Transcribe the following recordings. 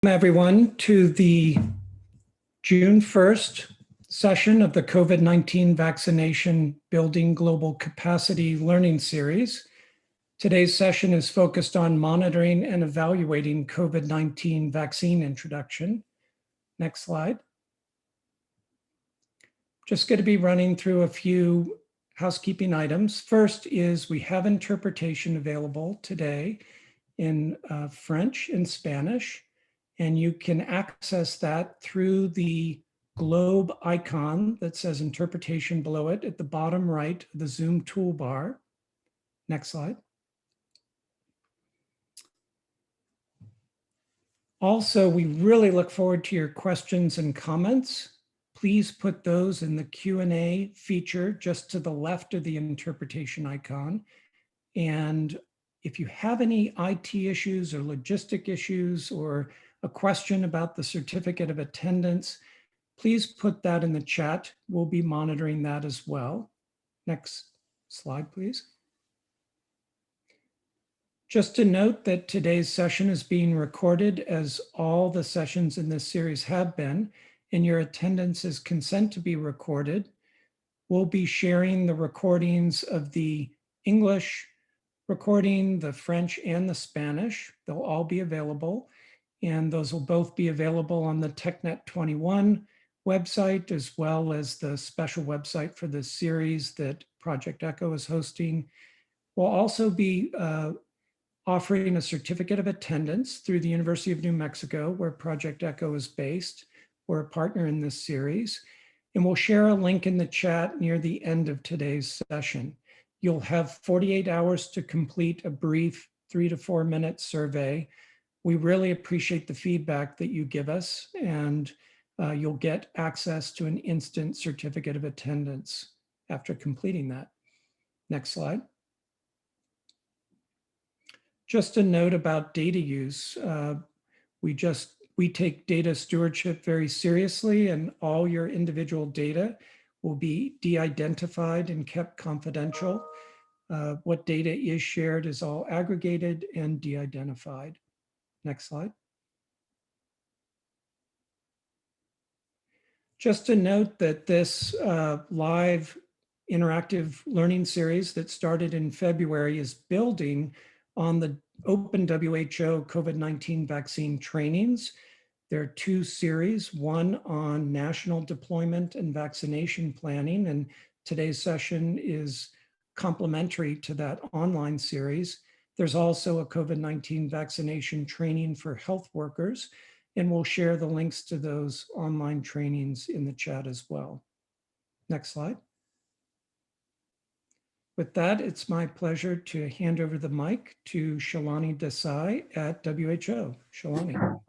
Welcome everyone to the June 1st session of the COVID-19 Vaccination Building Global Capacity Learning Series. Today's session is focused on monitoring and evaluating COVID-19 vaccine introduction. Next slide. Just going to be running through a few housekeeping items. First is we have interpretation available today in French and Spanish. And you can access that through the globe icon that says interpretation below it at the bottom right of the Zoom toolbar. Next slide. Also, we really look forward to your questions and comments. Please put those in the Q&A feature just to the left of the interpretation icon. And if you have any IT issues or logistic issues or a question about the certificate of attendance, please put that in the chat. We'll be monitoring that as well. Next slide, please. Just to note that today's session is being recorded, as all the sessions in this series have been, and your attendance is consent to be recorded. We'll be sharing the recordings of the English recording, the French and the Spanish. They'll all be available. And those will both be available on the TechNet 21 website, as well as the special website for this series that Project ECHO is hosting. We'll also be offering a certificate of attendance through the University of New Mexico, where Project ECHO is based. We're a partner in this series. And we'll share a link in the chat near the end of today's session. You'll have 48 hours to complete a brief 3 to 4 minute survey. We really appreciate the feedback that you give us, and you'll get access to an instant certificate of attendance after completing that. Next slide. Just a note about data use. We take data stewardship very seriously, and all your individual data will be de-identified and kept confidential. What data is shared is all aggregated and de-identified. Next slide. Just to note that this live interactive learning series that started in February is building on the Open WHO COVID-19 vaccine trainings. There are 2 series, one on national deployment and vaccination planning, and today's session is complementary to that online series. There's also a COVID-19 vaccination training for health workers, and we'll share the links to those online trainings in the chat as well. Next slide. With that, it's my pleasure to hand over the mic to Shalani Desai at WHO. Shalani.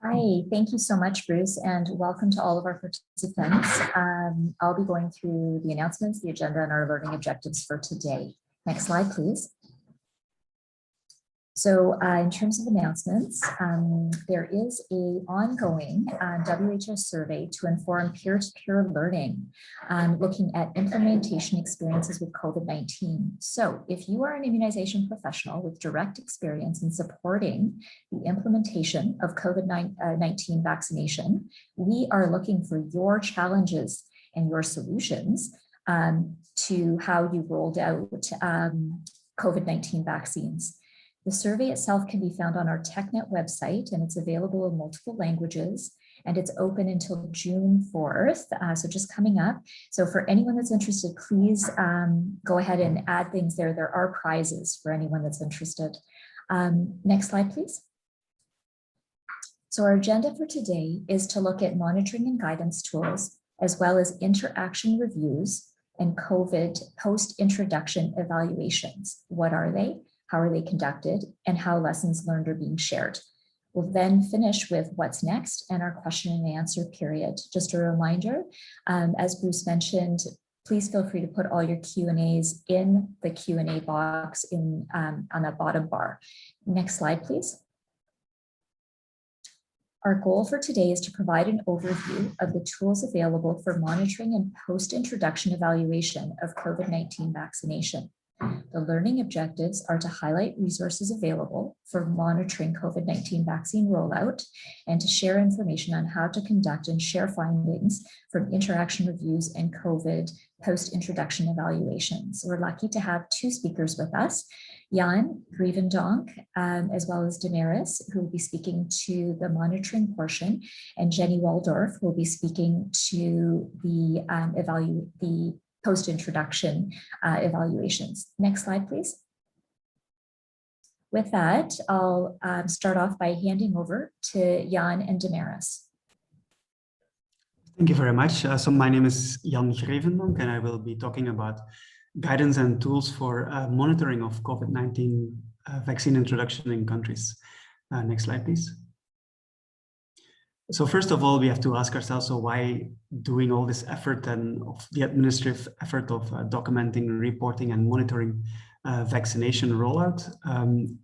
Hi, thank you so much, Bruce, and welcome to all of our participants. I'll be going through the announcements, the agenda, and our learning objectives for today. Next slide, please. So in terms of announcements, there is an ongoing WHO survey to inform peer-to-peer learning, looking at implementation experiences with COVID-19. So if you are an immunization professional with direct experience in supporting the implementation of COVID-19 vaccination, we are looking for your challenges and your solutions to how you rolled out COVID-19 vaccines. The survey itself can be found on our TechNet website, and it's available in multiple languages, and it's open until June 4th, so just coming up. So for anyone that's interested, please go ahead and add things there. There are prizes for anyone that's interested. Next slide, please. So our agenda for today is to look at monitoring and guidance tools, as well as interaction reviews and COVID post-introduction evaluations. What are they? How are they conducted, and how lessons learned are being shared. We'll then finish with what's next and our question and answer period. Just a reminder, as Bruce mentioned, please feel free to put all your Q&As in the Q&A box on that bottom bar. Next slide, please. Our goal for today is to provide an overview of the tools available for monitoring and post-introduction evaluation of COVID-19 vaccination. The learning objectives are to highlight resources available for monitoring COVID-19 vaccine rollout and to share information on how to conduct and share findings from interaction reviews and COVID post-introduction evaluations. We're lucky to have two speakers with us, Jan Grevendonk, as well as Damaris, who will be speaking to the monitoring portion, and Jenny Waldorf will be speaking to the post-introduction evaluations. Next slide, please. With that, I'll start off by handing over to Jan and Damaris. Thank you very much. So my name is Jan Grevendonk, and I will be talking about guidance and tools for monitoring of COVID-19 vaccine introduction in countries. Next slide, please. So first of all, we have to ask ourselves, so why doing all this effort and of the administrative effort of documenting, reporting and monitoring vaccination rollout?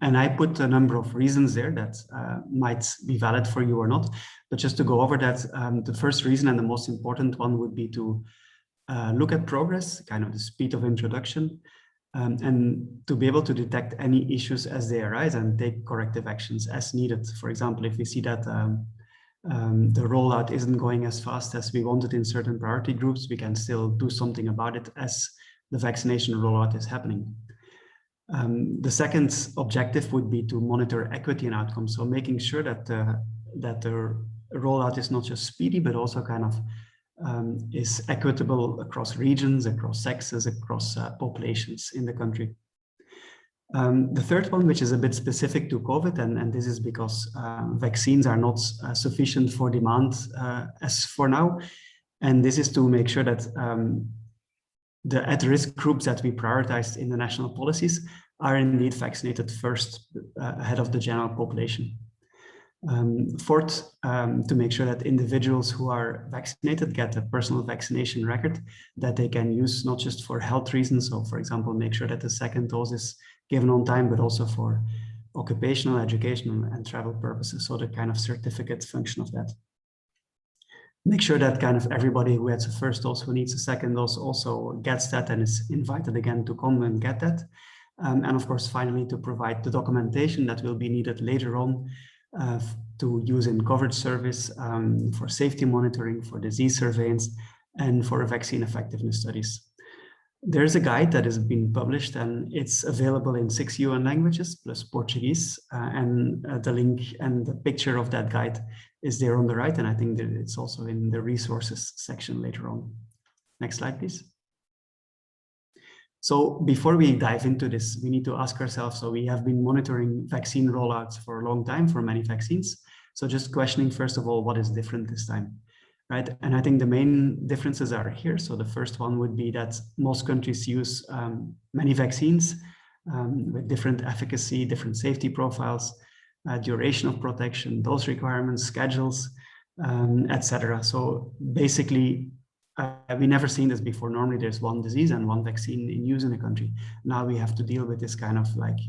And I put a number of reasons there that might be valid for you or not, but just to go over that, the first reason and the most important one would be to look at progress, kind of the speed of introduction, and to be able to detect any issues as they arise and take corrective actions as needed. For example, if we see that the rollout isn't going as fast as we wanted in certain priority groups, we can still do something about it as the vaccination rollout is happening. The second objective would be to monitor equity and outcomes. So making sure that the rollout is not just speedy, but also kind of is equitable across regions, across sexes, across populations in the country. The third one, which is a bit specific to COVID, and this is because vaccines are not sufficient for demand as for now. And this is to make sure that the at-risk groups that we prioritized in the national policies are indeed vaccinated first ahead of the general population. Fourth, to make sure that individuals who are vaccinated get a personal vaccination record that they can use not just for health reasons. So for example, make sure that the second dose is given on time, but also for occupational, educational and travel purposes. So the kind of certificate function of that. Make sure that kind of everybody who has a first dose, who needs a second dose also gets that and is invited again to come and get that. And of course, finally, to provide the documentation that will be needed later on to use in coverage service, for safety monitoring, for disease surveillance, and for vaccine effectiveness studies. There's a guide that has been published and it's available in 6 UN languages plus Portuguese, and the link and the picture of that guide is there on the right, and I think that it's also in the resources section later on. Next slide, please. So before we dive into this, we need to ask ourselves, so we have been monitoring vaccine rollouts for a long time for many vaccines. So just questioning, first of all, what is different this time, right? And I think the main differences are here. So the first one would be that most countries use many vaccines with different efficacy, different safety profiles, duration of protection, dose requirements, schedules, etc. So basically, we never seen this before. Normally there's one disease and one vaccine in use in a country. Now we have to deal with this kind of like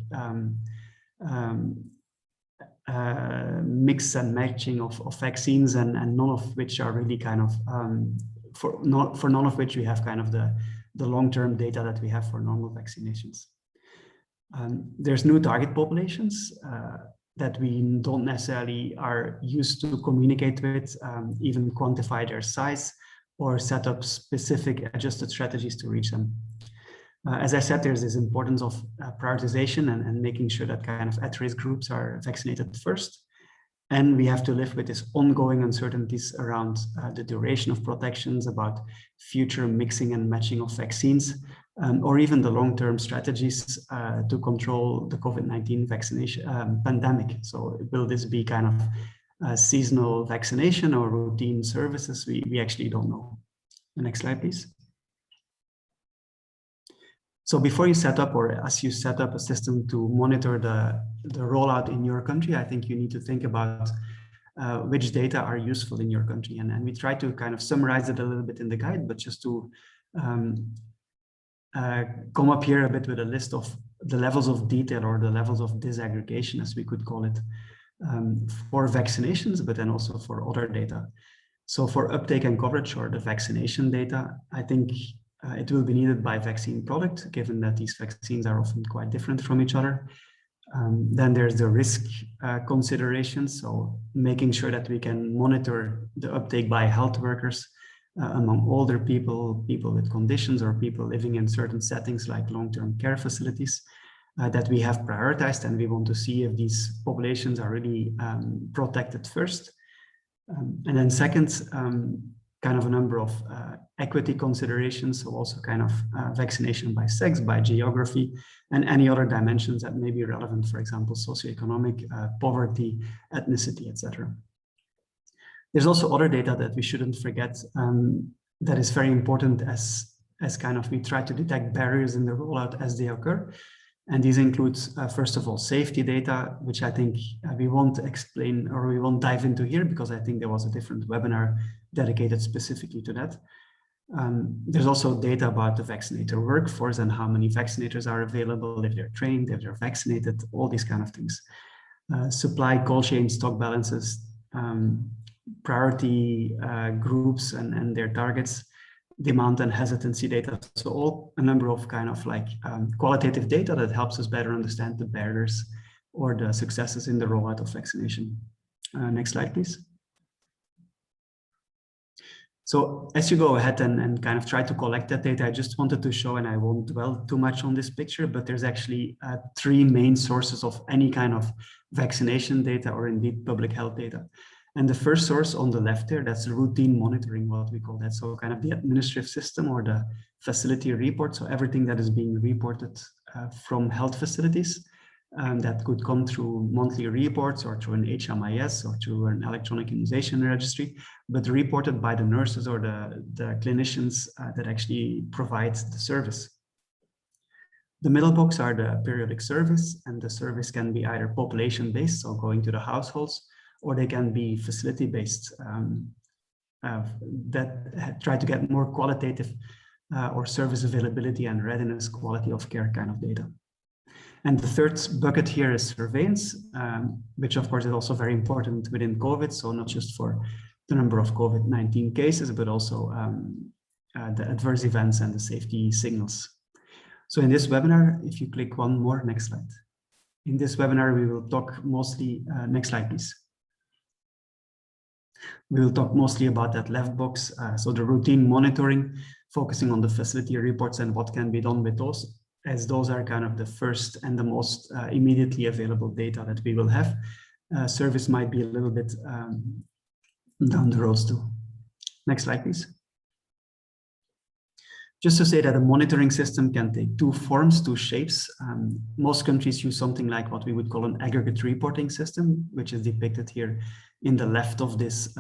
mix and matching of vaccines, and none of which are really kind of, for none of which we have kind of the long-term data that we have for normal vaccinations. There's new target populations that we don't necessarily are used to communicate with, even quantify their size, or set up specific adjusted strategies to reach them. As I said, there's this importance of prioritization and making sure that kind of at-risk groups are vaccinated first. And we have to live with this ongoing uncertainties around the duration of protections, about future mixing and matching of vaccines, or even the long-term strategies to control the COVID-19 vaccination pandemic. So will this be kind of seasonal vaccination or routine services? We actually don't know. The next slide, please. So before you set up, or as you set up a system to monitor the rollout in your country, I think you need to think about which data are useful in your country. And we try to kind of summarize it a little bit in the guide, but just to come up here a bit with a list of the levels of detail or the levels of disaggregation, as we could call it, for vaccinations, but then also for other data. So for uptake and coverage, or the vaccination data, I think It will be needed by vaccine product, given that these vaccines are often quite different from each other. Then there's the risk considerations, so making sure that we can monitor the uptake by health workers among older people, people with conditions, or people living in certain settings like long-term care facilities that we have prioritized, and we want to see if these populations are really protected first. And then second, kind of a number of equity considerations, so also kind of vaccination by sex, by geography, and any other dimensions that may be relevant, for example, socioeconomic, poverty, ethnicity, etc. There's also other data that we shouldn't forget that is very important as kind of we try to detect barriers in the rollout as they occur. And these include, first of all, safety data, which I think we won't explain or we won't dive into here because I think there was a different webinar dedicated specifically to that. There's also data about the vaccinator workforce and how many vaccinators are available, if they're trained, if they're vaccinated, all these kind of things. Supply, cold chain, stock balances, priority groups and their targets, demand and hesitancy data. So all a number of kind of like qualitative data that helps us better understand the barriers or the successes in the rollout of vaccination. Next slide, please. So as you go ahead and kind of try to collect that data, I just wanted to show, and I won't dwell too much on this picture, but there's actually three main sources of any kind of vaccination data or indeed public health data. And the first source on the left there, that's routine monitoring, what we call that. So kind of the administrative system or the facility report. So everything that is being reported from health facilities that could come through monthly reports or through an HMIS or through an electronic immunization registry, but reported by the nurses or the clinicians that actually provide the service. The middle box are the periodic service, and the service can be either population-based, so going to the households, or they can be facility-based that try to get more qualitative or service availability and readiness, quality of care kind of data. And the third bucket here is surveillance, which of course is also very important within COVID. So not just for the number of COVID-19 cases, but also the adverse events and the safety signals. So in this webinar, if you click one more, next slide. In this webinar, we will talk mostly, next slide, please. We will talk mostly about that left box. So the routine monitoring, focusing on the facility reports and what can be done with those, as those are kind of the first and the most immediately available data that we will have. Service might be a little bit down the road too. Next slide, please. Just to say that a monitoring system can take two forms, two shapes. Most countries use something like what we would call an aggregate reporting system, which is depicted here in the left of this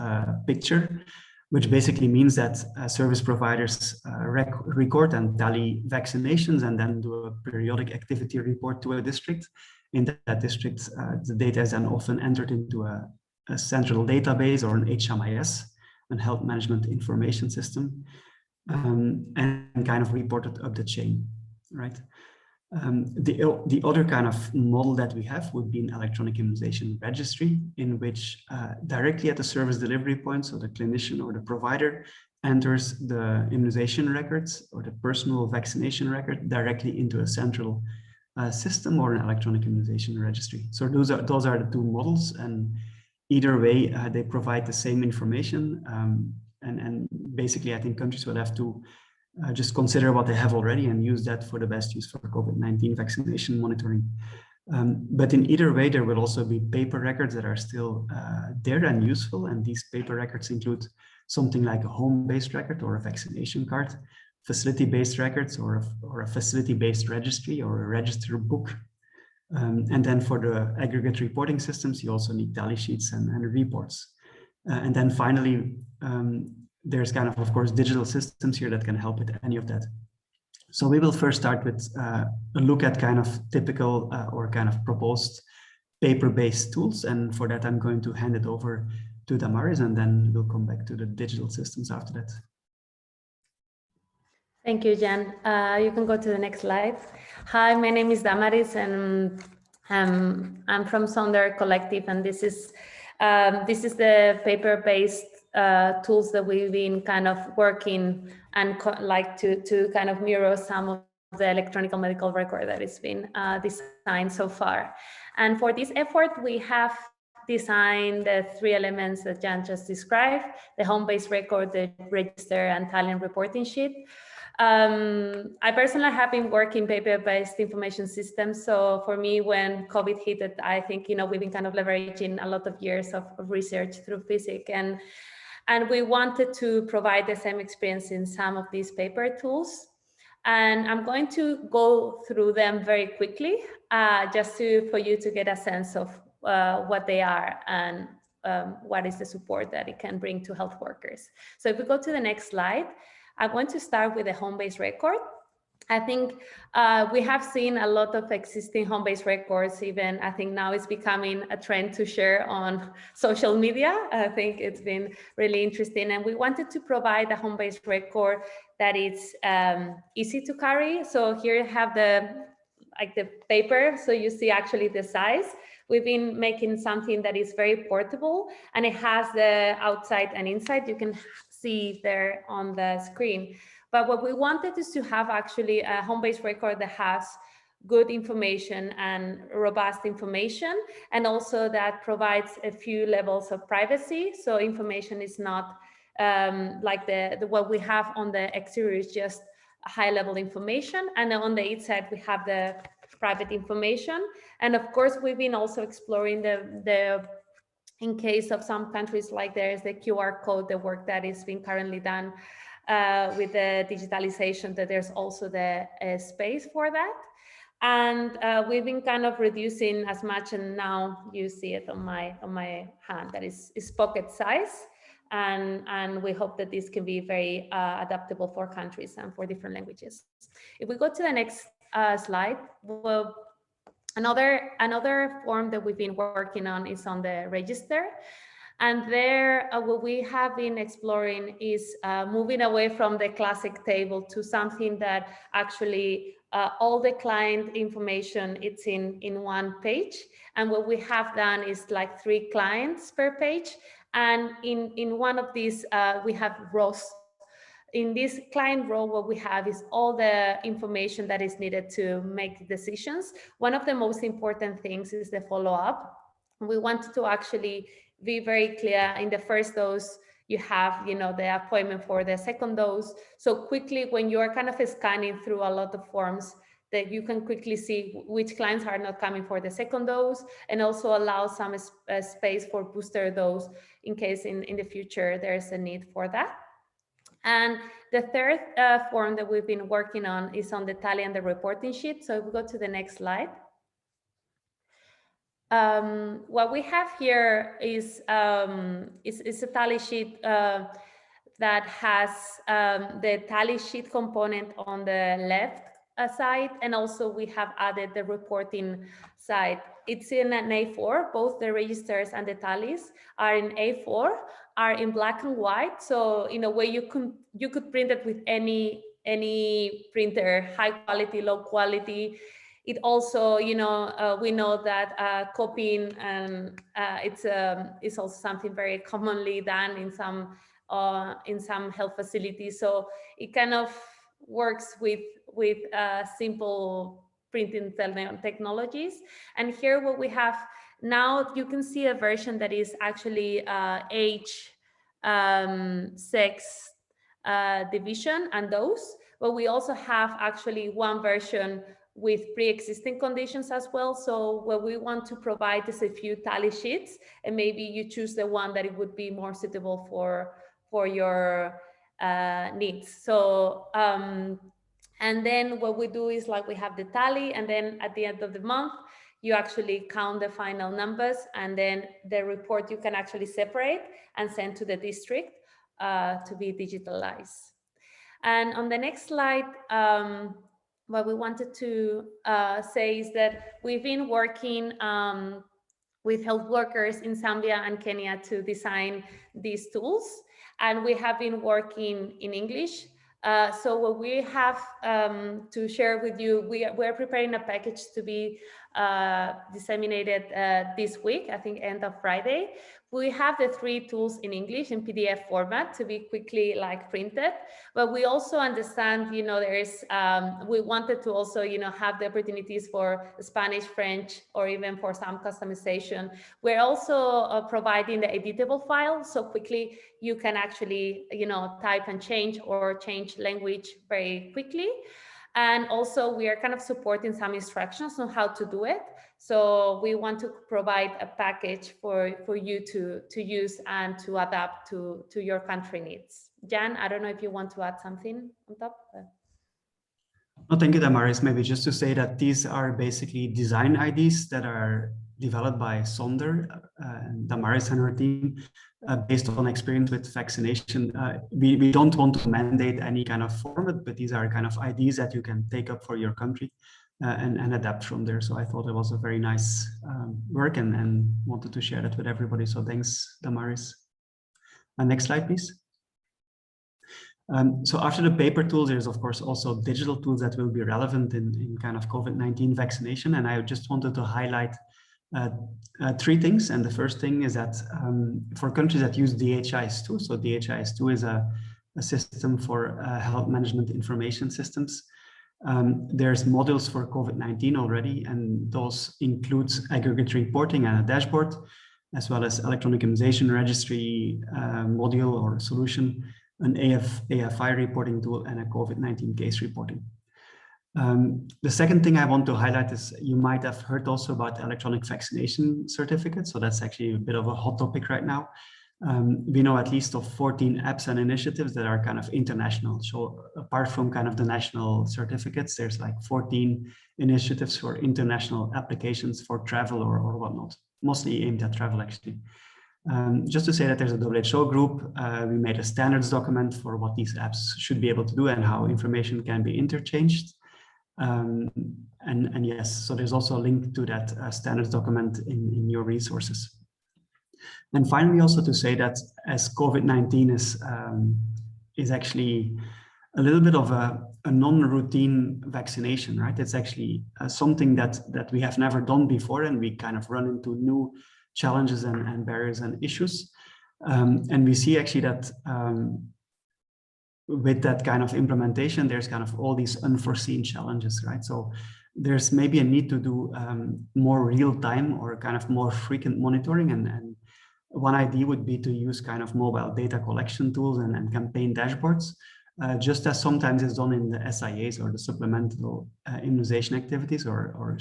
picture, which basically means that service providers record and tally vaccinations and then do a periodic activity report to a district. In that district, the data is then often entered into a central database or an HMIS, an health management information system, and kind of reported up the chain, right? The other kind of model that we have would be an electronic immunization registry, in which directly at the service delivery point, so the clinician or the provider enters the immunization records or the personal vaccination record directly into a central system or an electronic immunization registry. So those are the two models, and either way they provide the same information. And basically, I think countries will have to just consider what they have already and use that for the best use for COVID-19 vaccination monitoring. But in either way, there will also be paper records that are still there and useful. And these paper records include something like a home-based record or a vaccination card, facility-based records or a facility-based registry or a register book. And then for the aggregate reporting systems, you also need tally sheets and reports. And then finally, there's kind of course, digital systems here that can help with any of that. So we will first start with a look at kind of typical or kind of proposed paper-based tools. And for that, I'm going to hand it over to Damaris, and then we'll come back to the digital systems after that. Thank you, Jan. You can go to the next slide. Hi, my name is Damaris, and I'm from Sonder Collective, and this is the paper-based tools that we've been kind of working and like to kind of mirror some of the electronic medical record that has been designed so far. And for this effort, we have designed the 3 elements that Jan just described: the home-based record, the register, and talent reporting sheet. I personally have been working paper-based information systems. So for me, when COVID hit it, I think, we've been kind of leveraging a lot of years of research through physics, and we wanted to provide the same experience in some of these paper tools. And I'm going to go through them very quickly, just for you to get a sense of what they are and what is the support that it can bring to health workers. So if we go to the next slide, I want to start with the home-based record. I think we have seen a lot of existing home-based records. Even I think now it's becoming a trend to share on social media. I think it's been really interesting, and we wanted to provide a home-based record that is easy to carry. So here you have the paper, so you see actually the size. We've been making something that is very portable, and it has the outside and inside. You can see there on the screen. But what we wanted is to have actually a home-based record that has good information and robust information, and also that provides a few levels of privacy. So information is not like what we have on the exterior is just high-level information, and on the inside we have the private information. And of course, we've been also exploring the in case of some countries, like there's the QR code, the work that is being currently done with the digitalization, that there's also the space for that. And we've been kind of reducing as much, and now you see it on my hand, that is pocket size. And we hope that this can be very adaptable for countries and for different languages. If we go to the next slide, well, another form that we've been working on is on the register. And there, what we have been exploring is moving away from the classic table to something that actually all the client information, it's in one page. And what we have done is like 3 clients per page. And in one of these, we have rows. In this client row, what we have is all the information that is needed to make decisions. One of the most important things is the follow-up. We want to actually be very clear. In the first dose, you have, the appointment for the second dose. So quickly, when you're kind of scanning through a lot of forms, that you can quickly see which clients are not coming for the second dose, and also allow some space for booster dose in case in the future there's a need for that. And the third form that we've been working on is on the tally and the reporting sheet. So if we go to the next slide. What we have here is a tally sheet that has the tally sheet component on the left side, and also we have added the reporting side. It's in an A4. Both the registers and the tallies are in A4, are in black and white. So in a way, you could print it with any printer, high quality, low quality. It also, we know that copying and it's also something very commonly done in some health facilities. So it kind of works with simple printing technologies. And here what we have now, you can see a version that is actually age, sex, division, and dose. But we also have actually one version with pre-existing conditions as well. So what we want to provide is a few tally sheets, and maybe you choose the one that it would be more suitable for your needs. So and then what we do is like we have the tally, and then at the end of the month, you actually count the final numbers, and then the report you can actually separate and send to the district to be digitalized. And on the next slide, what we wanted to say is that we've been working with health workers in Zambia and Kenya to design these tools, and we have been working in English. So what we have to share with you, we're preparing a package to be disseminated this week, I think end of Friday. We have the 3 tools in English in PDF format to be quickly like printed, but we also understand, there is, we wanted to also, have the opportunities for Spanish, French, or even for some customization. We're also providing the editable file, so quickly you can actually, type and change or change language very quickly. And also we are kind of supporting some instructions on how to do it. So we want to provide a package for you to use and to adapt to your country needs. Jan, I don't know if you want to add something on top. No, thank you, Damaris. Maybe just to say that these are basically design IDs that are developed by Sonder, Damaris and her team, based on experience with vaccination. We don't want to mandate any kind of format, but these are kind of IDs that you can take up for your country and adapt from there. So I thought it was a very nice work and wanted to share that with everybody. So thanks, Damaris. Next slide, please. So after the paper tools, there's of course also digital tools that will be relevant in kind of COVID-19 vaccination. And I just wanted to highlight 3 things. And the first thing is that for countries that use DHIS2, so DHIS2 is a system for health management information systems. There's modules for COVID-19 already, and those includes aggregate reporting and a dashboard, as well as electronic immunization registry module or solution, an AFI reporting tool, and a COVID-19 case reporting. The second thing I want to highlight is you might have heard also about electronic vaccination certificates. So that's actually a bit of a hot topic right now. We know at least of 14 apps and initiatives that are kind of international. So apart from kind of the national certificates, there's like 14 initiatives for international applications for travel or whatnot, mostly aimed at travel actually. Just to say that there's a WHO group, we made a standards document for what these apps should be able to do and how information can be interchanged. And yes, so there's also a link to that standards document in your resources. And finally, also to say that as COVID-19 is actually a little bit of a non-routine vaccination, right? It's actually something that we have never done before, and we kind of run into new challenges and barriers and issues. And we see actually that with that kind of implementation, there's kind of all these unforeseen challenges, right? So there's maybe a need to do more real-time or kind of more frequent monitoring. And one idea would be to use kind of mobile data collection tools and campaign dashboards, just as sometimes is done in the SIAs or the supplemental immunization activities or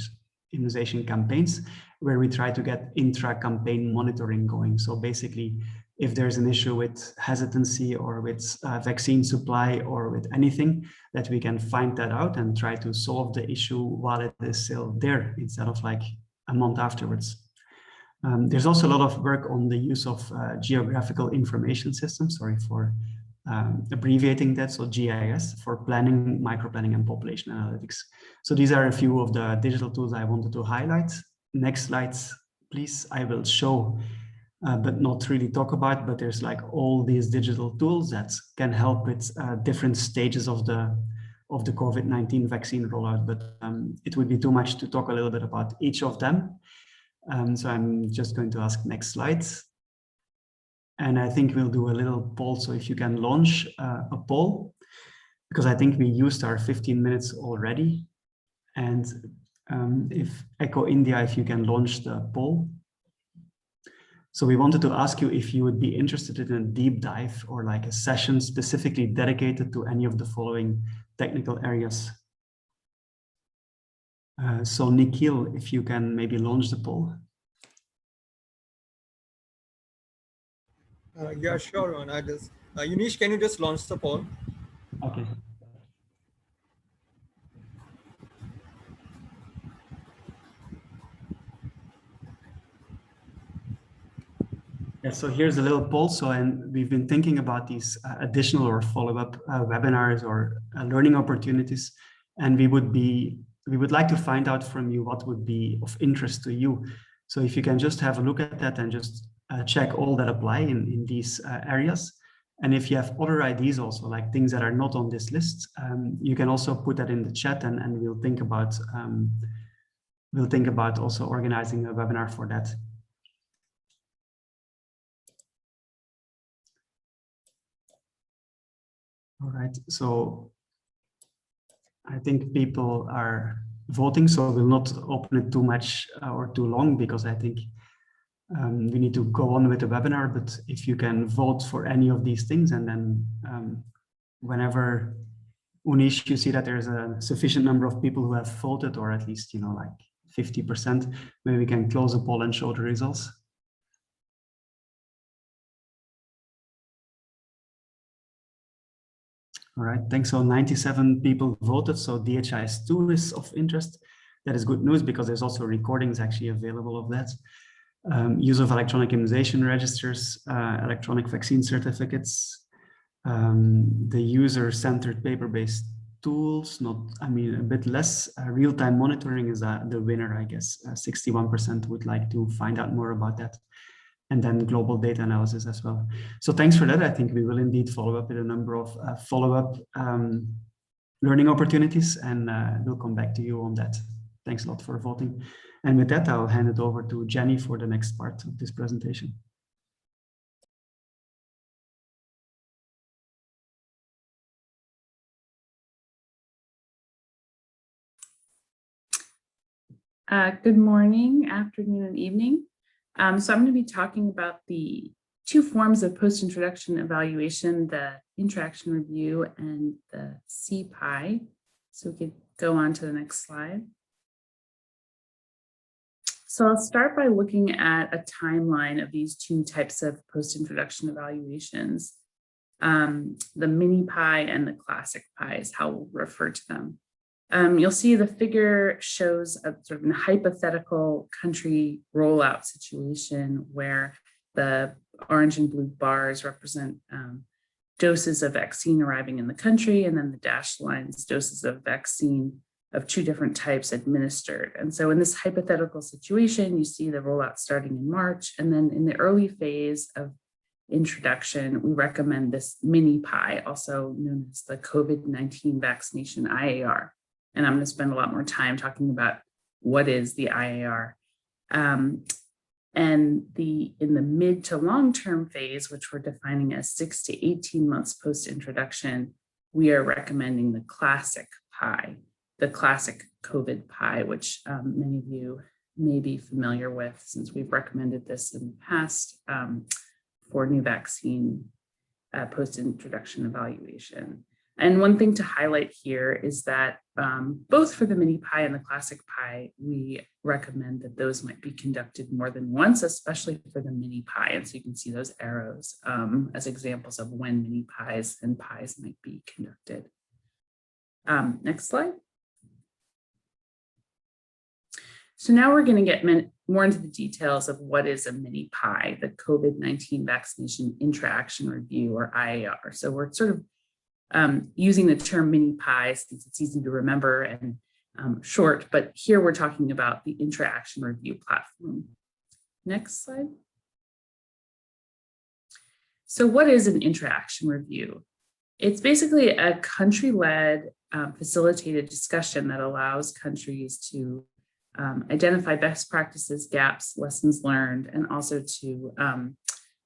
immunization campaigns, where we try to get intra-campaign monitoring going. So basically, if there's an issue with hesitancy or with vaccine supply or with anything, that we can find that out and try to solve the issue while it is still there, instead of like a month afterwards. There's also a lot of work on the use of geographical information systems, sorry for abbreviating that, so GIS, for planning, microplanning, and population analytics. So these are a few of the digital tools I wanted to highlight. Next slides, please. I will show, but not really talk about, but there's like all these digital tools that can help with different stages of the COVID-19 vaccine rollout, but it would be too much to talk a little bit about each of them. So I'm just going to ask next slides. And I think we'll do a little poll. So if you can launch a poll, because I think we used our 15 minutes already. And if Echo India, if you can launch the poll. So we wanted to ask you if you would be interested in a deep dive or like a session specifically dedicated to any of the following technical areas. So Nikhil, if you can maybe launch the poll. Yeah, sure, man. I just Unish, can you just launch the poll? Okay. Yeah, so here's a little poll. So, and we've been thinking about these additional or follow-up webinars or learning opportunities, and we would like to find out from you what would be of interest to you. So if you can just have a look at that and just check all that apply in these areas. And if you have other ideas also, like things that are not on this list, you can also put that in the chat and we'll think about we'll think about also organizing a webinar for that. All right, so I think people are voting, so we'll not open it too much or too long, because I think we need to go on with the webinar. But if you can vote for any of these things, and then whenever Unish, you see that there's a sufficient number of people who have voted, or at least, like 50%, maybe we can close the poll and show the results. All right, thanks. So 97 people voted. So DHIS2 is of interest. That is good news, because there's also recordings actually available of that. Use of electronic immunization registers, electronic vaccine certificates, the user-centered paper-based tools, a bit less. Real-time monitoring is the winner, I guess. 61% would like to find out more about that. And then global data analysis as well. So thanks for that. I think we will indeed follow up with a number of follow-up learning opportunities, and we'll come back to you on that. Thanks a lot for voting. And with that, I'll hand it over to Jenny for the next part of this presentation. Good morning, afternoon, and evening. So I'm going to be talking about the two forms of post-introduction evaluation, the interaction review and the Cpi. So we could go on to the next slide. So I'll start by looking at a timeline of these two types of post-introduction evaluations. The mini Pi and the classic Pi is how we'll refer to them. You'll see the figure shows a sort of hypothetical country rollout situation where the orange and blue bars represent doses of vaccine arriving in the country, and then the dashed lines, doses of vaccine of two different types administered. And so in this hypothetical situation, you see the rollout starting in March, and then in the early phase of introduction, we recommend this mini Pi, also known as the COVID-19 vaccination IAR. And I'm going to spend a lot more time talking about what is the IAR. And in the mid to long-term phase, which we're defining as 6 to 18 months post-introduction, we are recommending the classic Pi, the classic COVID Pi, which many of you may be familiar with, since we've recommended this in the past for new vaccine post-introduction evaluation. And one thing to highlight here is that both for the mini Pi and the classic Pi, we recommend that those might be conducted more than once, especially for the mini Pi. And so you can see those arrows as examples of when mini Pis and Pis might be conducted. Next slide. So now we're going to get more into the details of what is a mini Pi, the COVID-19 vaccination interaction review, or IAR. So we're sort of using the term mini Pi since it's easy to remember and short, but here we're talking about the interaction review platform. Next slide. So what is an interaction review? It's basically a country-led facilitated discussion that allows countries to identify best practices, gaps, lessons learned, and also to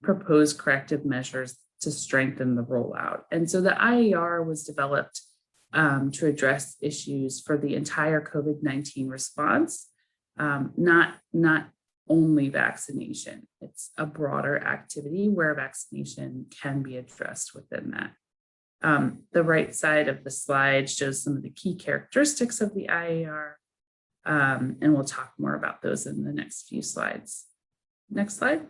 propose corrective measures to strengthen the rollout. And so the IAR was developed to address issues for the entire COVID-19 response, not only vaccination. It's a broader activity where vaccination can be addressed within that. The right side of the slide shows some of the key characteristics of the IAR, and we'll talk more about those in the next few slides. Next slide.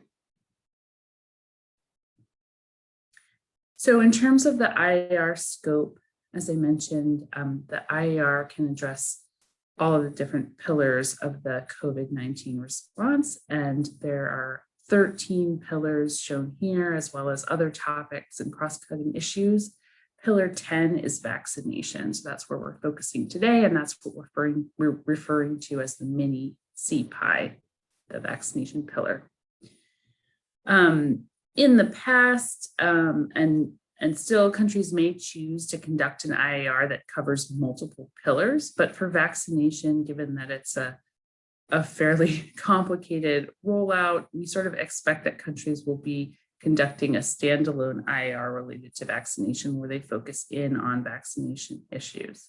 So in terms of the IAR scope, as I mentioned, the IAR can address all of the different pillars of the COVID-19 response, and there are 13 pillars shown here, as well as other topics and cross-cutting issues. Pillar 10 is vaccination, so that's where we're focusing today, and that's what we're referring to as the mini Cpi, the vaccination pillar. In the past, and still, countries may choose to conduct an IAR that covers multiple pillars, but for vaccination, given that it's a a fairly complicated rollout. We sort of expect that countries will be conducting a standalone IAR related to vaccination where they focus in on vaccination issues.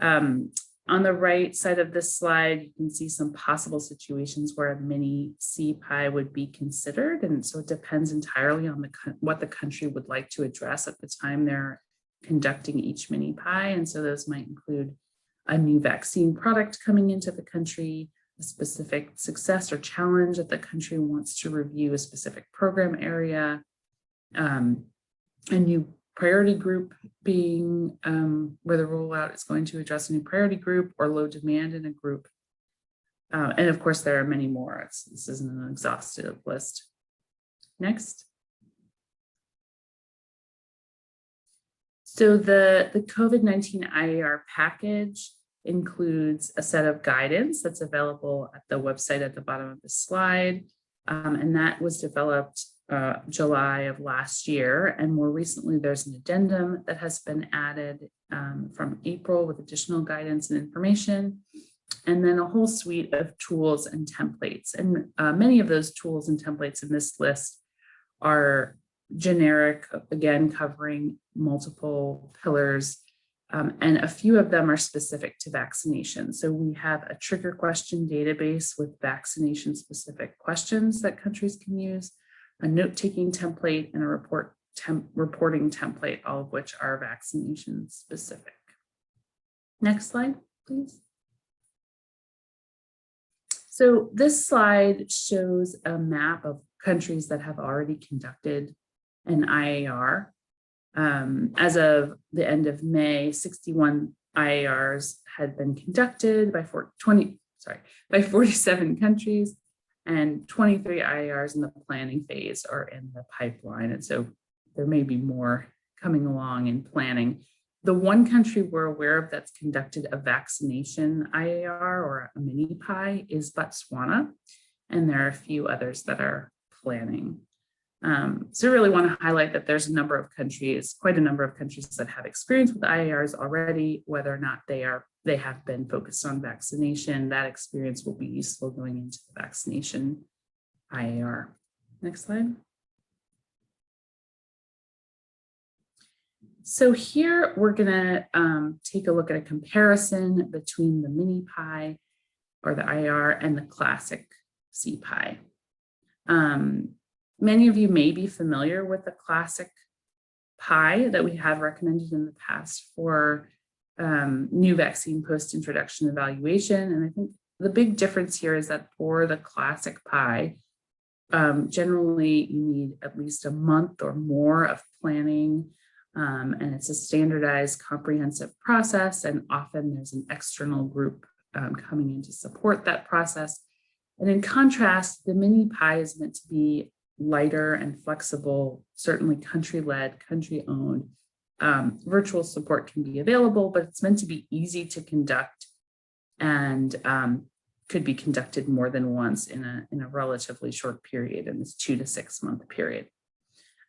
On the right side of this slide, you can see some possible situations where a mini CPI would be considered. And so it depends entirely on what the country would like to address at the time they're conducting each mini PI. And so those might include a new vaccine product coming into the country, a specific success or challenge that the country wants to review, a specific program area, a new priority group being where the rollout is going to address a new priority group or low demand in a group. And of course, there are many more. This isn't an exhaustive list. Next. So the COVID-19 IAR package includes a set of guidance that's available at the website at the bottom of the slide. And that was developed July of last year. And more recently, there's an addendum that has been added from April with additional guidance and information. And then a whole suite of tools and templates. And many of those tools and templates in this list are generic, again, covering multiple pillars. And a few of them are specific to vaccination. So we have a trigger question database with vaccination specific questions that countries can use, a note-taking template, and a reporting template, all of which are vaccination specific. Next slide, please. So this slide shows a map of countries that have already conducted an IAR. As of the end of May, 61 IARs had been conducted by 47 countries, and 23 IARs in the planning phase are in the pipeline. And so there may be more coming along in planning. The one country we're aware of that's conducted a vaccination IAR or a mini PI is Botswana, and there are a few others that are planning. So I really want to highlight that there's a number of countries, quite a number of countries that have experience with IARs already, whether or not they have been focused on vaccination. That experience will be useful going into the vaccination IAR. Next slide. So here we're going to take a look at a comparison between the mini PI or the IAR and the classic CPI. Many of you may be familiar with the classic PI that we have recommended in the past for new vaccine post-introduction evaluation. And I think the big difference here is that for the classic PI, generally you need at least a month or more of planning, and it's a standardized comprehensive process, and often there's an external group coming in to support that process. And in contrast, the mini PI is meant to be lighter and flexible, certainly country-led, country-owned. Virtual support can be available, but it's meant to be easy to conduct and could be conducted more than once in a relatively short period, in this 2 to 6 month period.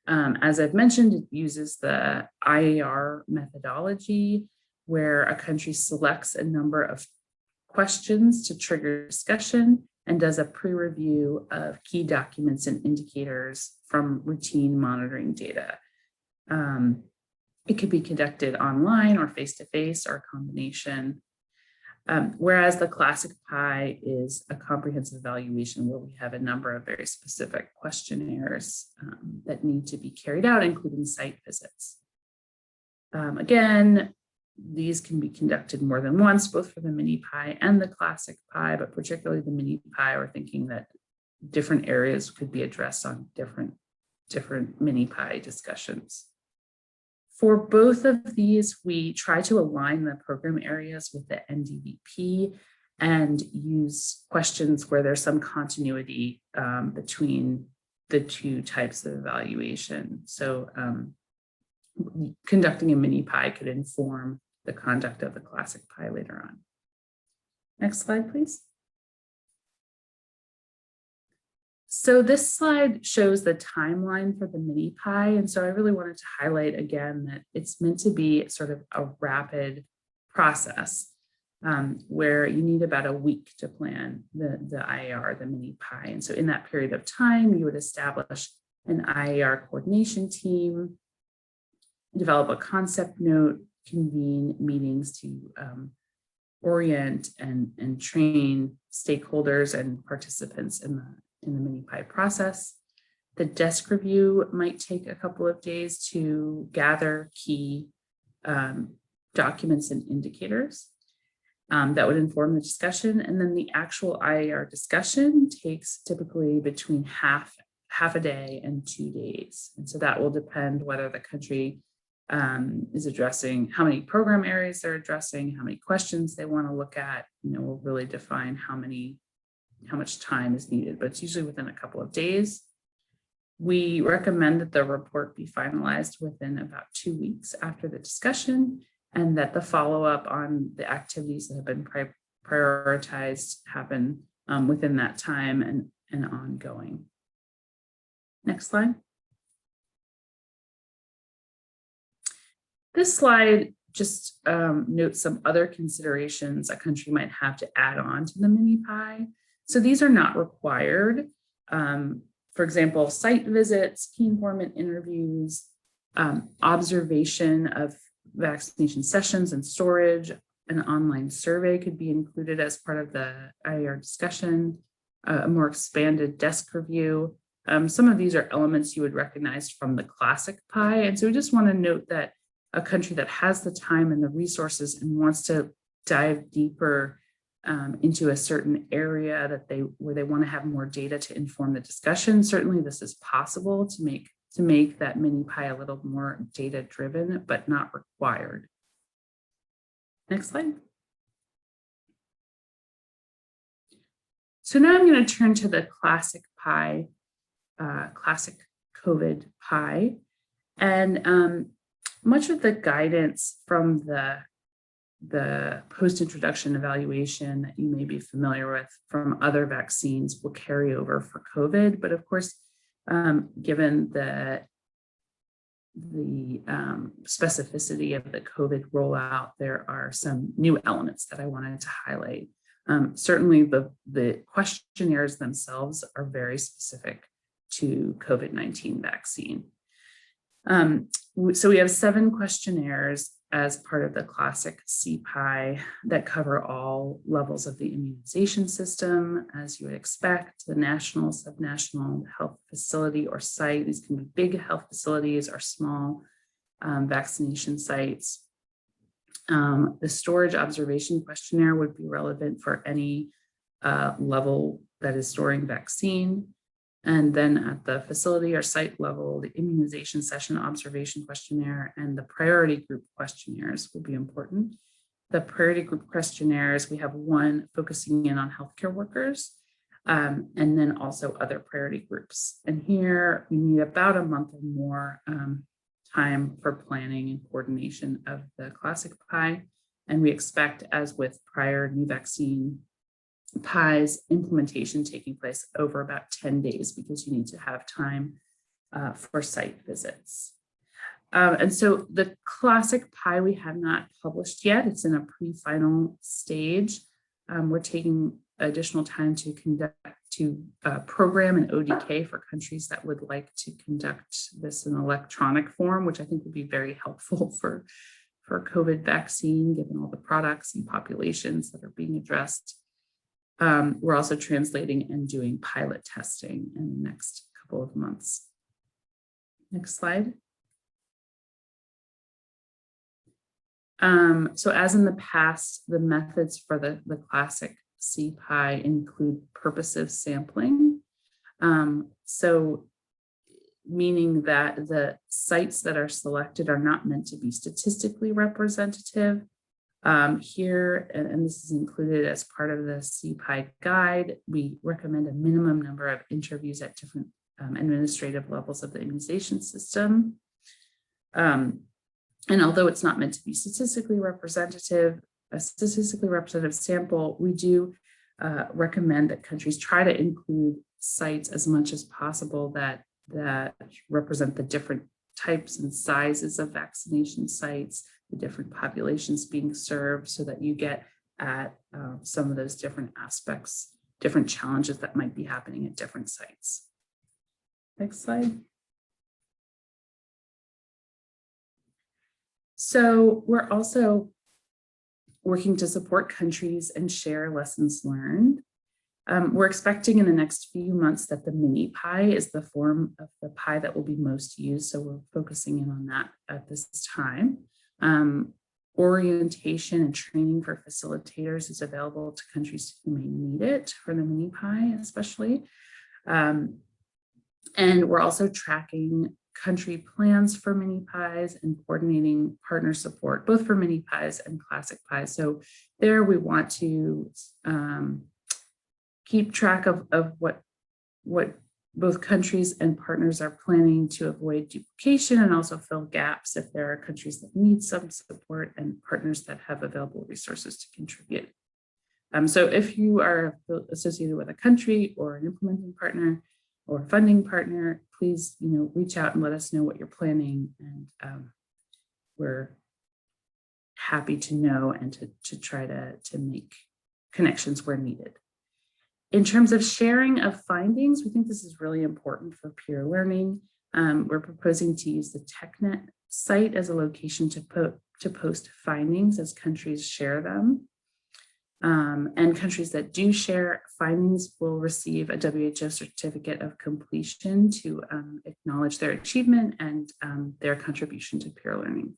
As I've mentioned, it uses the IAR methodology, where a country selects a number of questions to trigger discussion and does a pre-review of key documents and indicators from routine monitoring data. It could be conducted online or face-to-face or a combination. Whereas the classic PI is a comprehensive evaluation where we have a number of very specific questionnaires that need to be carried out, including site visits. Again, these can be conducted more than once, both for the mini PI and the classic PI, but particularly the mini PI, we're thinking that different areas could be addressed on different mini PI discussions. For both of these, we try to align the program areas with the NDVP and use questions where there's some continuity between the two types of evaluation. So conducting a mini PI could inform the conduct of the classic PI later on. Next slide, please. So this slide shows the timeline for the mini PI. And so I really wanted to highlight again that it's meant to be sort of a rapid process. where you need about a week to plan the IAR, the mini PI. And so in that period of time, you would establish an IAR coordination team, develop a concept note, convene meetings to orient and train stakeholders and participants in the mini PI process. The desk review might take a couple of days to gather key documents and indicators that would inform the discussion. And then the actual IAR discussion takes typically between half a day and 2 days. And so that will depend whether the country is addressing how many program areas they're addressing, how many questions they want to look at, will really define how much time is needed, but it's usually within a couple of days. We recommend that the report be finalized within about 2 weeks after the discussion, and that the follow-up on the activities that have been prioritized happen within that time and ongoing. Next slide. This slide just notes some other considerations a country might have to add on to the mini PI. So these are not required. For example, site visits, key informant interviews, observation of vaccination sessions and storage, an online survey could be included as part of the IAR discussion, a more expanded desk review. Some of these are elements you would recognize from the classic PI. And so we just want to note that a country that has the time and the resources and wants to dive deeper into a certain area where they want to have more data to inform the discussion, certainly this is possible to make that mini PI a little more data driven, but not required. Next slide. So now I'm going to turn to the classic PI, classic COVID PI, and much of the guidance from the post-introduction evaluation that you may be familiar with from other vaccines will carry over for COVID. But of course, given the specificity of the COVID rollout, there are some new elements that I wanted to highlight. Certainly the questionnaires themselves are very specific to COVID-19 vaccine. So we have 7 questionnaires as part of the classic CPI that cover all levels of the immunization system, as you would expect, the national, subnational health facility or site. These can be big health facilities or small vaccination sites. The storage observation questionnaire would be relevant for any level that is storing vaccine. And then at the facility or site level, the immunization session observation questionnaire and the priority group questionnaires will be important. The priority group questionnaires, we have one focusing in on healthcare workers, and then also other priority groups. And here we need about a month or more time for planning and coordination of the classic PI. And we expect, as with prior new vaccine PIs, implementation taking place over about 10 days because you need to have time for site visits. And so the classic PI we have not published yet. It's in a pre-final stage. We're taking additional time to program an ODK for countries that would like to conduct this in electronic form, which I think would be very helpful for COVID vaccine, given all the products and populations that are being addressed. We're also translating and doing pilot testing in the next couple of months. Next slide. So as in the past, the methods for the classic CPI include purposive sampling. So meaning that the sites that are selected are not meant to be statistically representative. Here, and this is included as part of the CPI guide, we recommend a minimum number of interviews at different administrative levels of the immunization system. And although it's not meant to be statistically representative, a statistically representative sample, we do recommend that countries try to include sites as much as possible that represent the different types and sizes of vaccination sites, the different populations being served, so that you get at some of those different aspects, different challenges that might be happening at different sites. Next slide. So we're also working to support countries and share lessons learned. We're expecting in the next few months that the mini pie is the form of the pie that will be most used. So we're focusing in on that at this time. Orientation and training for facilitators is available to countries who may need it for the mini pie, especially. And we're also tracking country plans for mini pies and coordinating partner support, both for mini pies and classic pies. So there we want to keep track of what both countries and partners are planning to avoid duplication and also fill gaps if there are countries that need some support and partners that have available resources to contribute. So if you are associated with a country or an implementing partner or funding partner, please reach out and let us know what you're planning, and we're happy to know and to try to make connections where needed. In terms of sharing of findings, we think this is really important for peer learning. We're proposing to use the TechNet site as a location to post findings as countries share them. And countries that do share findings will receive a WHO certificate of completion to acknowledge their achievement and their contribution to peer learning.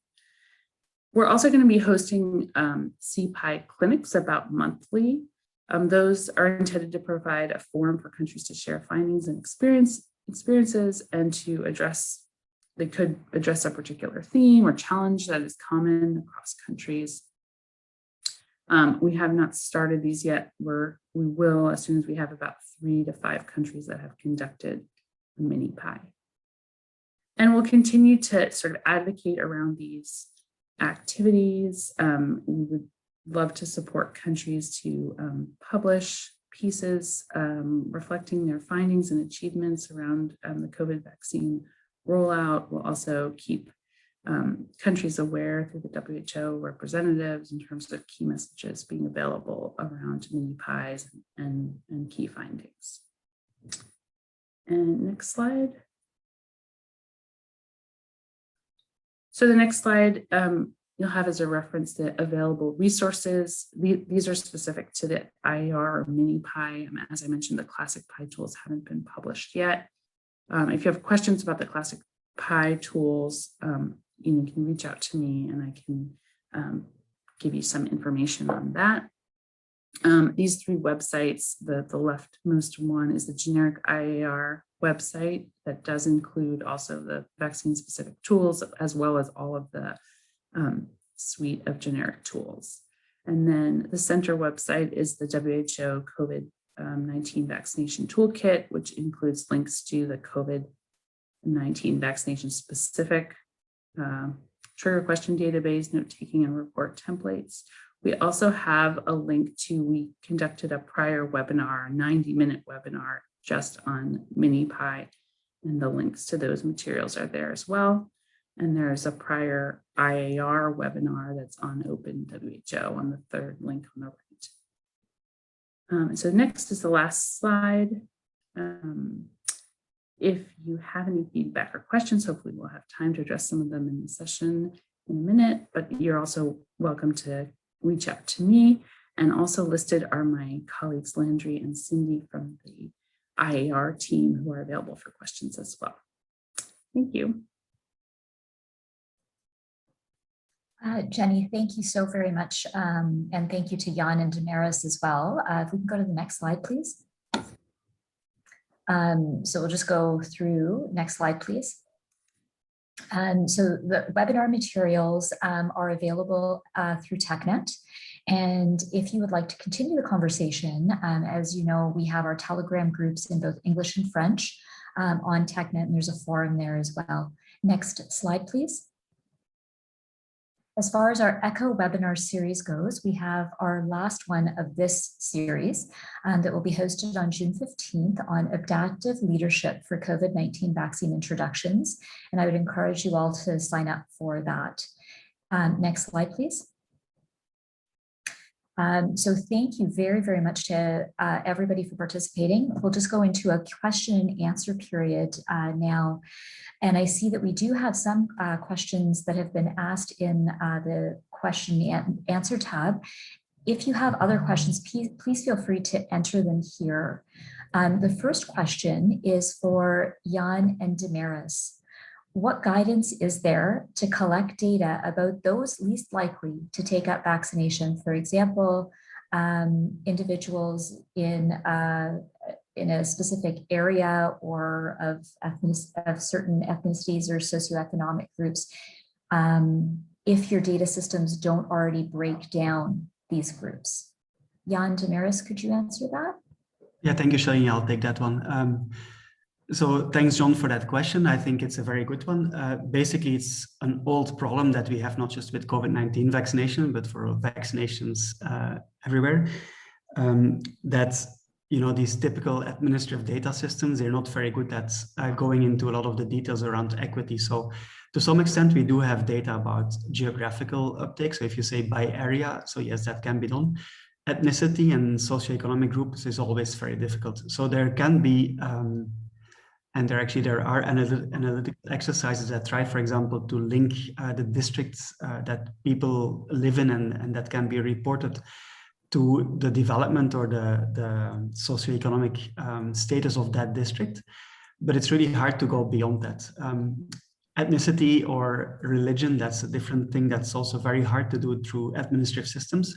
We're also going to be hosting Cpi Clinics about monthly. Those are intended to provide a forum for countries to share findings and experiences and to address, they could address a particular theme or challenge that is common across countries. We have not started these yet. We will as soon as we have about 3 to 5 countries that have conducted a mini pie. And we'll continue to sort of advocate around these activities. We would love to support countries to publish pieces reflecting their findings and achievements around the COVID vaccine rollout. We'll also keep countries aware through the WHO representatives in terms of key messages being available around mini pies and key findings. And next slide. So the next slide you'll have as a reference the available resources. These are specific to the Iar or mini pie. As I mentioned, the classic pie tools haven't been published yet. If you have questions about the classic pie tools, you can reach out to me and I can give you some information on that. These 3 websites, the leftmost one is the generic IAR website that does include also the vaccine specific tools as well as all of the suite of generic tools. And then the center website is the WHO COVID-19 vaccination toolkit, which includes links to the COVID-19 vaccination specific trigger question database, note-taking and report templates. We also have a link to, we conducted a prior webinar, 90-minute webinar just on mini pie, and the links to those materials are there as well. And there's a prior IAR webinar that's on Open WHO on the 3rd link on the right. So next is the last slide. If you have any feedback or questions, hopefully we'll have time to address some of them in the session in a minute, but you're also welcome to reach out to me. And also listed are my colleagues Landry and Cindy from the IAR team who are available for questions as well. Thank you. Jenny, thank you so very much. And thank you to Jan and Damaris as well. If we can go to the next slide, please. So we'll just go through, next slide, please. So the webinar materials are available through TechNet. And if you would like to continue the conversation, as you know, we have our Telegram groups in both English and French on TechNet, and there's a forum there as well. Next slide, please. As far as our ECHO webinar series goes, we have our last one of this series that will be hosted on June 15th on adaptive leadership for COVID-19 vaccine introductions. And I would encourage you all to sign up for that. Next slide, please. So thank you very, very much to everybody for participating. We'll just go into a question and answer period now. And I see that we do have some questions that have been asked in the question and answer tab. If you have other questions, please feel free to enter them here. The first question is for Jan and Damaris. What guidance is there to collect data about those least likely to take up vaccination? For example, individuals in a specific area or of certain ethnicities or socioeconomic groups, if your data systems don't already break down these groups. Jan, Damaris, could you answer that? Yeah, thank you, Shalini. I'll take that one. So thanks, John, for that question. I think it's a very good one. Basically, it's an old problem that we have not just with COVID-19 vaccination, but for vaccinations everywhere. That, you know, these typical administrative data systems, they're not very good at going into a lot of the details around equity. So to some extent, we do have data about geographical uptake. So if you say by area, so yes, that can be done. Ethnicity and socioeconomic groups is always very difficult. So there can be, and there are analytical exercises that try, for example, to link the districts that people live in and that can be reported to the development or the socioeconomic status of that district. But it's really hard to go beyond that. Ethnicity or religion, that's a different thing that's also very hard to do through administrative systems.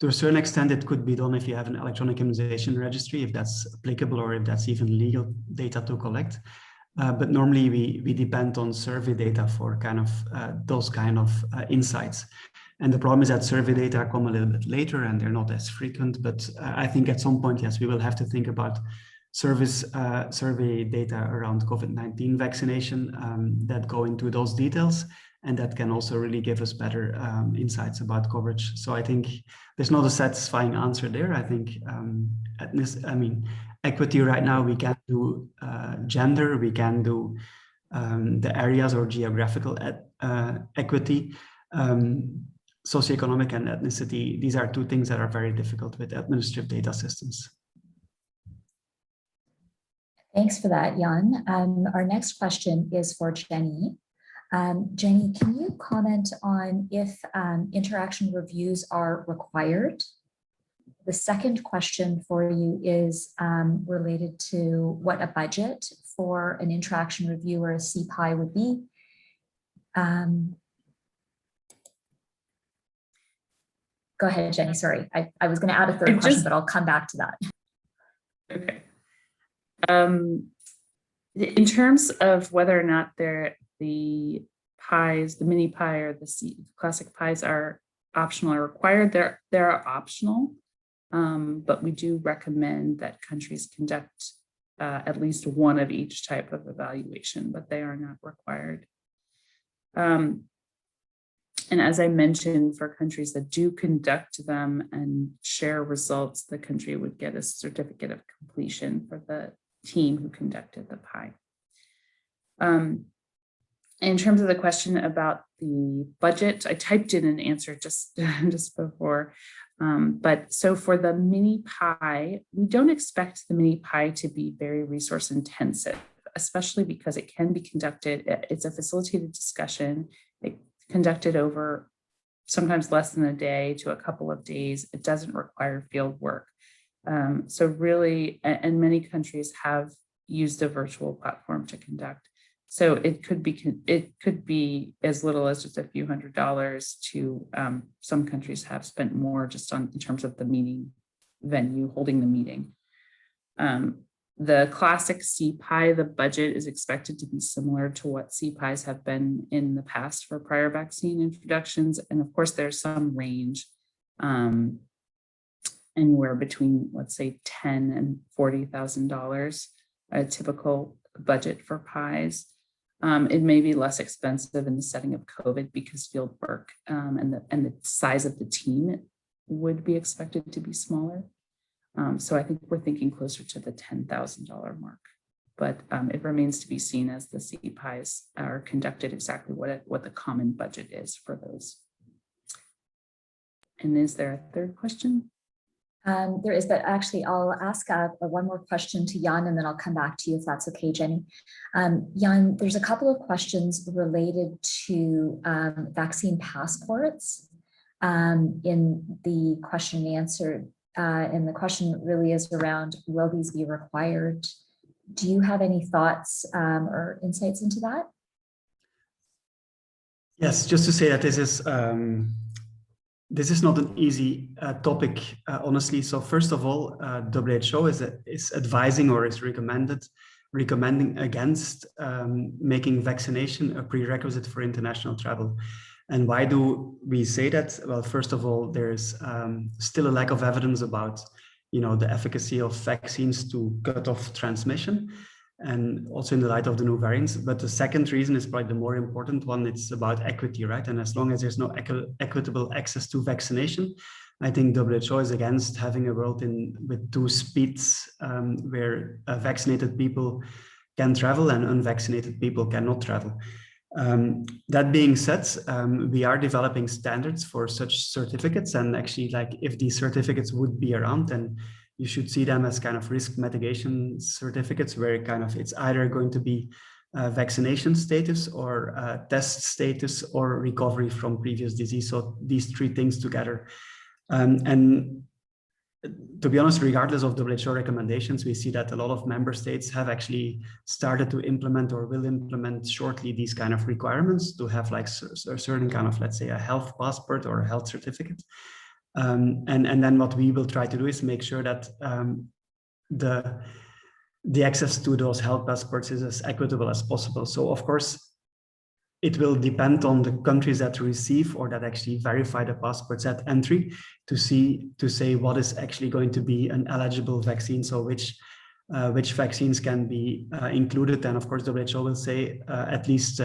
To a certain extent, it could be done if you have an electronic immunization registry, if that's applicable or if that's even legal data to collect. But normally we depend on survey data for kind of those kind of insights. And the problem is that survey data come a little bit later and they're not as frequent. But I think at some point, yes, we will have to think about survey data around COVID-19 vaccination that go into those details. And that can also really give us better insights about coverage. So I think there's not a satisfying answer there. I think equity right now, we can do gender, we can do the areas or geographical equity, socioeconomic and ethnicity. These are two things that are very difficult with administrative data systems. Thanks for that, Jan. Our next question is for Jenny. Jenny, can you comment on if interaction reviews are required? The second question for you is related to what a budget for an interaction review or a CPI would be. Go ahead, Jenny, sorry. I was gonna add a third question, but I'll come back to that. Okay. In terms of whether or not the pies, the mini pie or the classic pies are optional or required, they're optional, but we do recommend that countries conduct at least one of each type of evaluation, but they are not required. And as I mentioned, for countries that do conduct them and share results, the country would get a certificate of completion for the team who conducted the pie. In terms of the question about the budget, I typed in an answer just before. But so for the mini pie, we don't expect the mini pie to be very resource intensive, especially because it can be conducted. It's a facilitated discussion. It conducted over sometimes less than a day to a couple of days. It doesn't require field work. So really, and many countries have used a virtual platform to conduct. So it could be as little as just a few $100s to some countries have spent more just in terms of the meeting venue, holding the meeting. The classic CPI, the budget is expected to be similar to what CPIs have been in the past for prior vaccine introductions. And of course, there's some range anywhere between, let's say, $10,000 and $40,000, a typical budget for pies. It may be less expensive in the setting of COVID because field work and the size of the team would be expected to be smaller. So I think we're thinking closer to the $10,000 mark, but it remains to be seen as the CPIs are conducted exactly what the common budget is for those. And is there a third question? There is, but actually I'll ask one more question to Jan, and then I'll come back to you if that's okay, Jenny. Jan, there's a couple of questions related to vaccine passports in the question and answer. And the question really is around, will these be required? Do you have any thoughts or insights into that? Yes, just to say that this is not an easy topic, honestly. So first of all, WHO is advising or is recommending against making vaccination a prerequisite for international travel. And why do we say that? Well, first of all, there's still a lack of evidence about, the efficacy of vaccines to cut off transmission, and also in the light of the new variants. But the second reason is probably the more important one. It's about equity, right? And as long as there's no equitable access to vaccination, I think WHO is against having a world with two speeds where vaccinated people can travel and unvaccinated people cannot travel. That being said, we are developing standards for such certificates, and actually, like, if these certificates would be around, then you should see them as kind of risk mitigation certificates, where it's either going to be vaccination status or test status or recovery from previous disease. So these three things together. And to be honest, regardless of WHO recommendations, we see that a lot of member states have actually started to implement or will implement shortly these kind of requirements to have like a certain kind of, let's say, a health passport or a health certificate. And then what we will try to do is make sure that the access to those health passports is as equitable as possible. So of course, it will depend on the countries that receive or that actually verify the passports at entry to say what is actually going to be an eligible vaccine. So which vaccines can be included. And of course, the WHO will say at least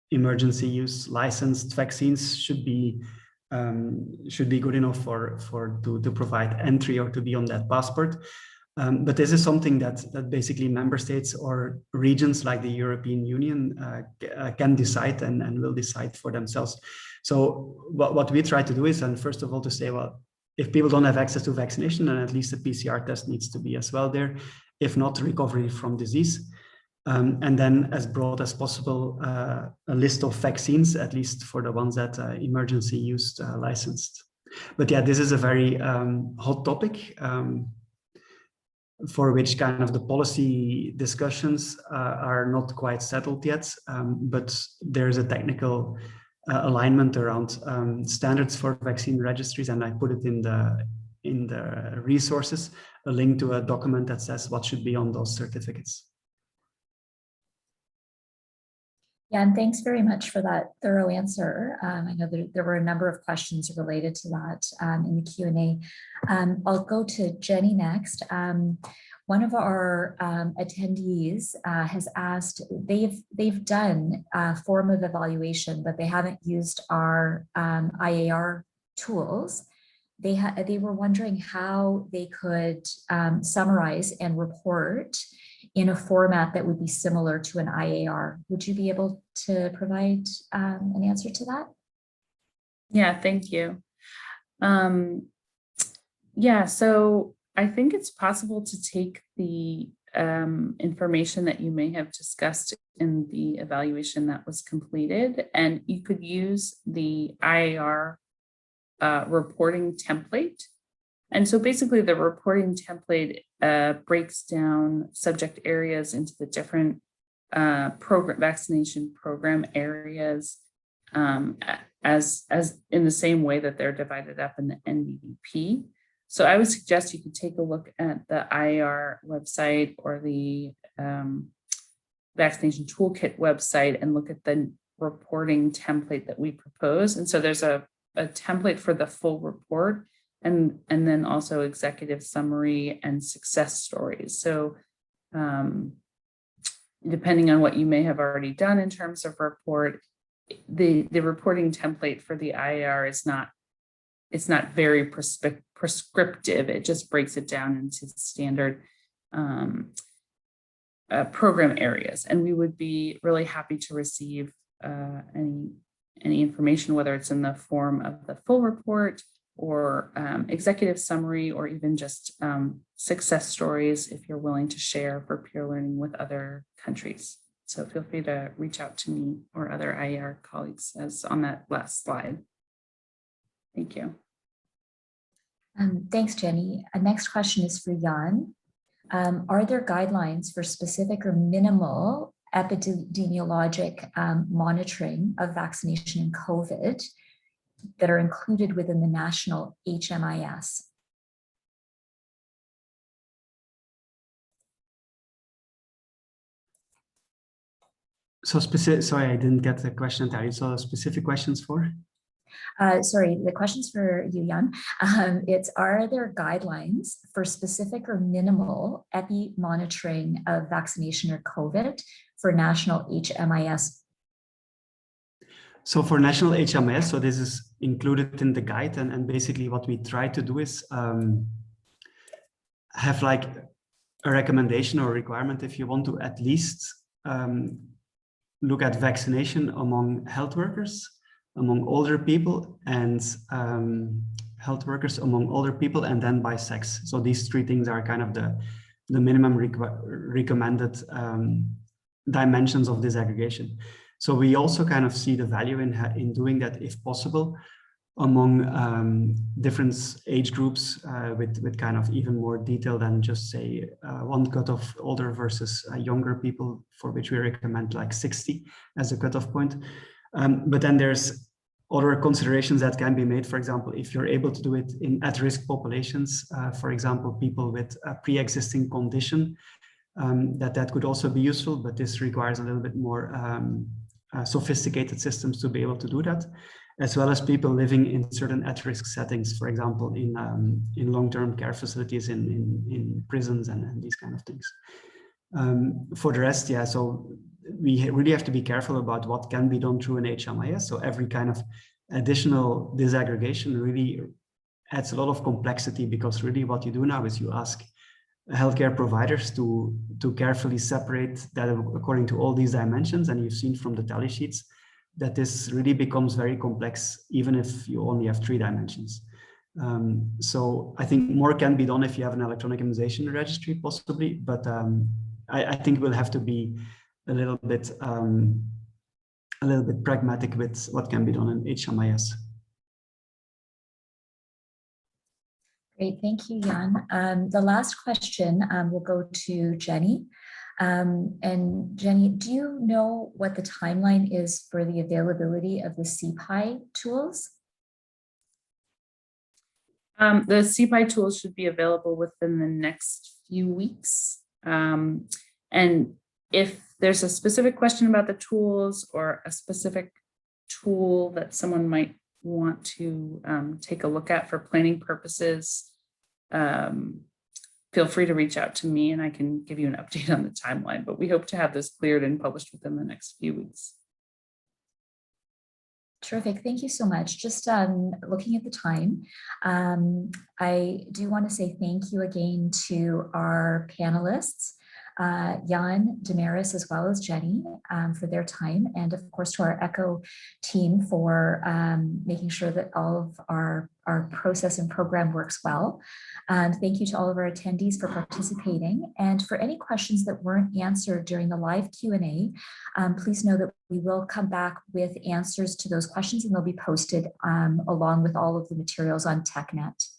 emergency use licensed vaccines should be good enough to provide entry or to be on that passport. But this is something that basically member states or regions like the European Union can decide and will decide for themselves. So what we try to do is, and first of all, to say, well, if people don't have access to vaccination, then at least a PCR test needs to be as well there, if not recovery from disease. And then as broad as possible, a list of vaccines, at least for the ones that emergency use licensed. But yeah, this is a very hot topic. For which kind of the policy discussions are not quite settled yet, but there's a technical alignment around standards for vaccine registries, and I put it in the resources, a link to a document that says what should be on those certificates. Yeah, and thanks very much for that thorough answer. I know there were a number of questions related to that in the Q&A. I'll go to Jenny next. One of our attendees has asked, they've done a form of evaluation, but they haven't used our IAR tools. They were wondering how they could summarize and report in a format that would be similar to an IAR. Would you be able to provide an answer to that? Yeah, thank you. Yeah, so I think it's possible to take the information that you may have discussed in the evaluation that was completed, and you could use the IAR reporting template. And so basically the reporting template breaks down subject areas into the different vaccination program areas as in the same way that they're divided up in the NVDP. So I would suggest you could take a look at the IAR website or the Vaccination Toolkit website and look at the reporting template that we propose. And so there's a template for the full report, and then also executive summary and success stories. So depending on what you may have already done in terms of report, the reporting template for the IAR is not very prescriptive. It just breaks it down into standard program areas. And we would be really happy to receive any information, whether it's in the form of the full report or executive summary, or even just success stories if you're willing to share for peer learning with other countries. So feel free to reach out to me or other IAR colleagues as on that last slide. Thank you. Thanks, Jenny. Next question is for Jan. Are there guidelines for specific or minimal epidemiologic monitoring of vaccination and COVID that are included within the national HMIS? So specific, sorry, I didn't get the question entirely. So specific questions for? Sorry, the question's for you, Jan. Are there guidelines for specific or minimal epi monitoring of vaccination or COVID for national HMIS? So for national HMIS, so this is included in the guide, and basically what we try to do is have like a recommendation or requirement, if you want to at least look at vaccination among health workers, among older people, and health workers among older people, and then by sex. So these three things are kind of the minimum recommended dimensions of disaggregation. So we also kind of see the value in doing that, if possible, among different age groups with kind of even more detail than just say one cutoff, older versus younger people, for which we recommend like 60 as a cutoff point. But then there's other considerations that can be made. For example, if you're able to do it in at-risk populations, for example, people with a pre-existing condition, that could also be useful, but this requires a little bit more sophisticated systems to be able to do that, as well as people living in certain at-risk settings, for example, in long-term care facilities, in prisons and these kind of things. For the rest, yeah, so we really have to be careful about what can be done through an HMIS. So every kind of additional disaggregation really adds a lot of complexity, because really what you do now is you ask healthcare providers to carefully separate that according to all these dimensions. And you've seen from the tally sheets that this really becomes very complex, even if you only have 3 dimensions. So I think more can be done if you have an electronic immunization registry, possibly, but I think we'll have to be a little bit pragmatic with what can be done in HMIS. Great, thank you, Jan. The last question will go to Jenny. And Jenny, do you know what the timeline is for the availability of the Cpi tools? The Cpi tools should be available within the next few weeks. And if there's a specific question about the tools or a specific tool that someone might want to take a look at for planning purposes, feel free to reach out to me and I can give you an update on the timeline, but we hope to have this cleared and published within the next few weeks. Terrific, thank you so much. Just looking at the time, I do want to say thank you again to our panelists, Jan, Damaris, as well as Jenny, for their time, and of course to our ECHO team for making sure that all of our process and program works well. Thank you to all of our attendees for participating, and for any questions that weren't answered during the live Q&A, please know that we will come back with answers to those questions, and they'll be posted along with all of the materials on TechNet.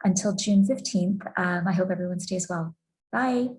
Until June 15th, I hope everyone stays well. Bye.